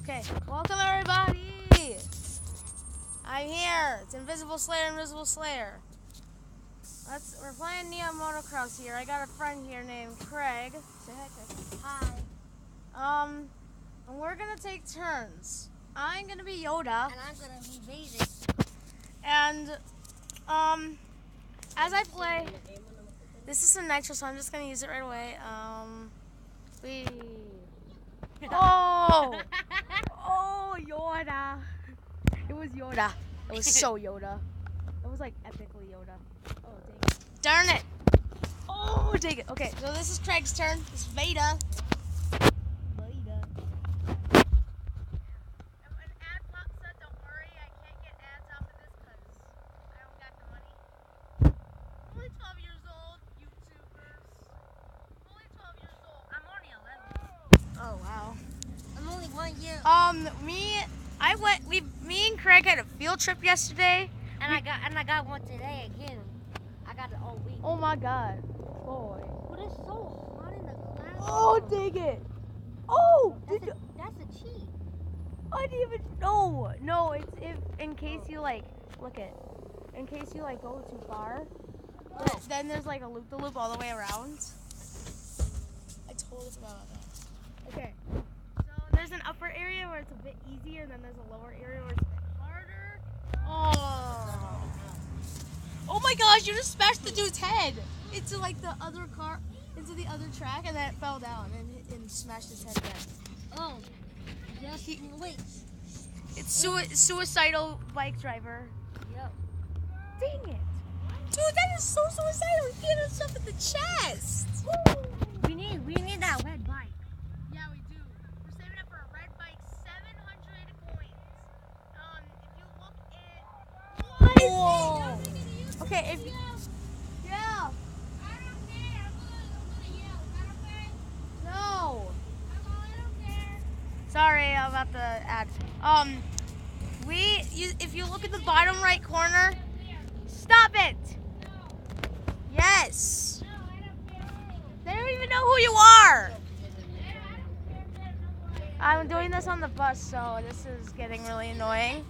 Okay, welcome everybody. I'm here. It's Invisible Slayer. We're playing Neon Motocross here. I got a friend here named Craig. Say hi, Craig. Hi. And we're gonna take turns. I'm gonna be Yoda. And I'm gonna be Vader. And as I play, this is some nitro, so I'm just gonna use it right away. Oh, Yoda! It was Yoda. It was so Yoda. It was like epically Yoda. Oh, dang it! Darn it! Oh, dang it! Okay, so this is Craig's turn. This is Vader. Oh wow. I'm only 1 year. Me and Craig had a field trip yesterday. And I got one today again. I got it all week. Oh my god. Boy. But it's so hot in the class. Oh, dang it. Oh, that's a cheat. I didn't even know. No, it's in case you in case you go too far. Oh. Then there's like a loop-the-loop all the way around. I totally forgot about that. Okay. So there's an upper area where it's a bit easier, and then there's a lower area where it's a bit harder. Oh. Oh my gosh, you just smashed the dude's head into like the other car, into the other track, and then it fell down and smashed his head again. Oh. Yes. Wait. It's suicidal bike driver. Yep. Dang it. Dude, that is so suicidal. He hit himself in the chest. Woo. We need that red bike. Yeah, we do. We're saving up for a red bike, 700 coins. If you look at Whoa. Okay, if yeah. I don't care. I'm gonna yell. Is that okay? No. I don't care. Sorry about the ad. If you look at the bottom right corner, stop it. Yes. No, I don't care. They don't even know who you are. I don't care. I'm doing this on the bus, so this is getting really annoying.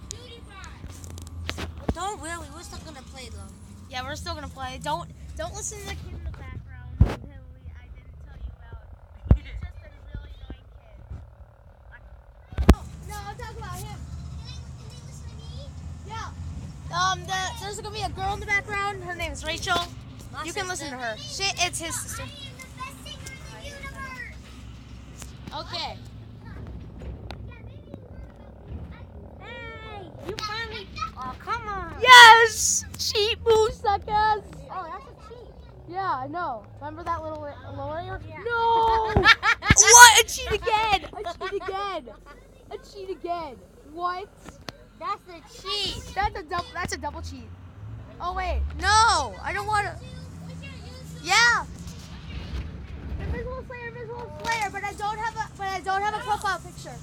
Don't really. We're still gonna play though. Yeah, we're still gonna play. Don't listen to the kid in the background who I didn't tell you about. He's just a really annoying kid. No, I'm talking about him. Can they listen to me? Yeah. There's gonna be a girl in the background. Her name is Rachel. My You can listen to her. It's his sister. I am the best singer in the universe. Okay. Hey, you finally. Oh, come on. Yes! Cheat move, suckers! Oh, that's a cheat. Yeah, I know. Remember that little lower area? Yeah. No! What? A cheat again! A cheat again! A cheat again! What? That's a cheat. That's a double cheat. Oh wait, no! I don't want to. Yeah. Invisible Slayer, but I don't have a profile picture.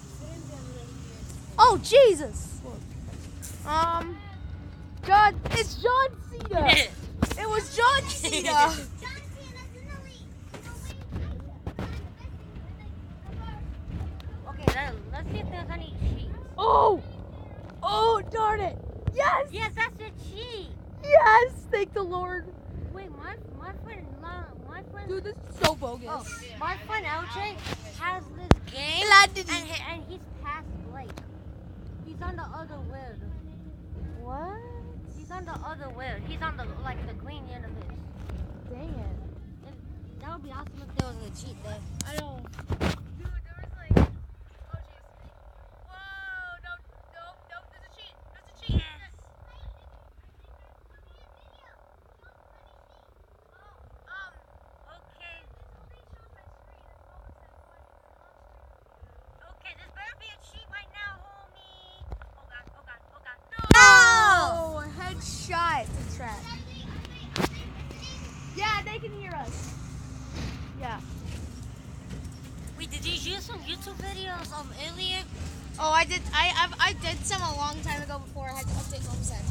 Oh Jesus! God, it's John Cena. It was John Cena. Okay, let's see if there's any cheats. Oh darn it! Yes! Yes, that's a cheat. Yes! Thank the Lord. Wait, my friend. Dude, this is so bogus. Oh, my friend LJ has this game, and he's past Blake. He's on the other wheel. What? He's on the other wheel. He's on the green end of it. Dang it. And that would be awesome if there was a cheat there. I don't. Dude, there was like. Oh jeez. Whoa! Nope. There's a cheat. Yes. Okay, this better be a cheat right now, homie. Oh god. No! Headshot to track. Yeah, they can hear us. Yeah. Wait, did you use some YouTube videos earlier? Oh, I did. I did some a long time ago before I had to update HomeSend.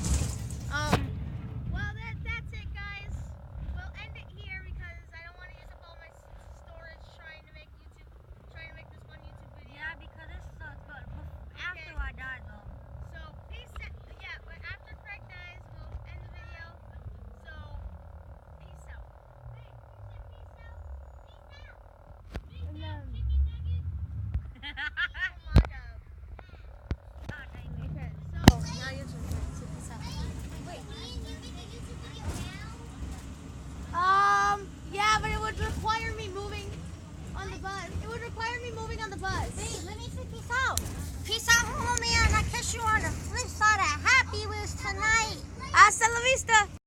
Well, that's it, guys. We'll end it here because I don't want to use up all my storage trying to make this one YouTube video. Yeah, because it's about the bus. It would require me moving on the bus. Hey, let me say peace out. Peace out, homie, and I catch you on the flip side of Happy Wheels tonight. Hasta la vista.